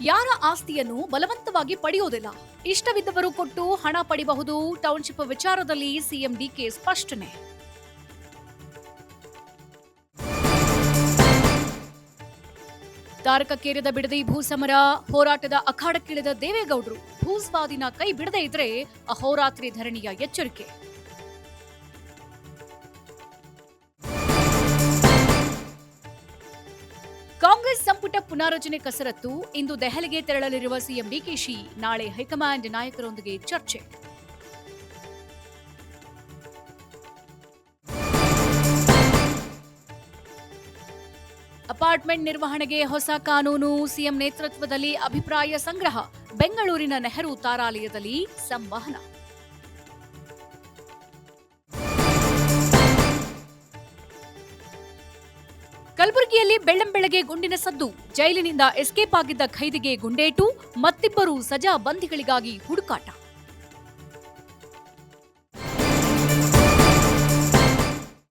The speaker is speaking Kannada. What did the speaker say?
ಯಾರ ಆಸ್ತಿಯನ್ನು ಬಲವಂತವಾಗಿ ಪಡೆಯುವುದಿಲ್ಲ. ಇಷ್ಟವಿದ್ದವರು ಕೊಟ್ಟು ಹಣ ಪಡೆಯಬಹುದು. ಟೌನ್ಶಿಪ್ ವಿಚಾರದಲ್ಲಿ ಸಿಎಂ ಡಿಕೆ ಸ್ಪಷ್ಟನೆ. ತಾರಕಕ್ಕೇರಿದ ಬಿಡದಿ ಭೂಸಮರ ಹೋರಾಟದ ಅಖಾಡಕ್ಕಿಳಿದ ದೇವೇಗೌಡರು. ಭೂಸ್ವಾಧೀನ ಕೈ ಬಿಡದೇ ಇದ್ರೆ ಅಹೋರಾತ್ರಿ ಧರಣಿಯ ಎಚ್ಚರಿಕೆ. ಕಾಂಗ್ರೆಸ್ ಸಂಪುಟ ಪುನಾರಚನೆ ಕಸರತ್ತು. ಇಂದು ದೆಹಲಿಗೆ ತೆರಳಲಿರುವ ಸಿಎಂ ಡಿಕೆಶಿ. ನಾಳೆ ಹೈಕಮಾಂಡ್ ನಾಯಕರೊಂದಿಗೆ ಚರ್ಚೆ. ಅಪಾರ್ಟ್ಮೆಂಟ್ ನಿರ್ವಹಣೆಗೆ ಹೊಸ ಕಾನೂನು. ಸಿಎಂ ನೇತೃತ್ವದಲ್ಲಿ ಅಭಿಪ್ರಾಯ ಸಂಗ್ರಹ. ಬೆಂಗಳೂರಿನ ನೆಹರು ತಾರಾಲಯದಲ್ಲಿ ಸಂವಹನ. ಕಲಬುರಗಿಯಲ್ಲಿ ಬೆಳ್ಳಂಬೆಳಗ್ಗೆ ಗುಂಡಿನ ಸದ್ದು. ಜೈಲಿನಿಂದ ಎಸ್ಕೇಪ್ ಆಗಿದ್ದ ಖೈದಿಗೆ ಗುಂಡೇಟು. ಮತ್ತಿಬ್ಬರು ಸಜಾ ಬಂಧಿಗಳಿಗಾಗಿ ಹುಡುಕಾಟ.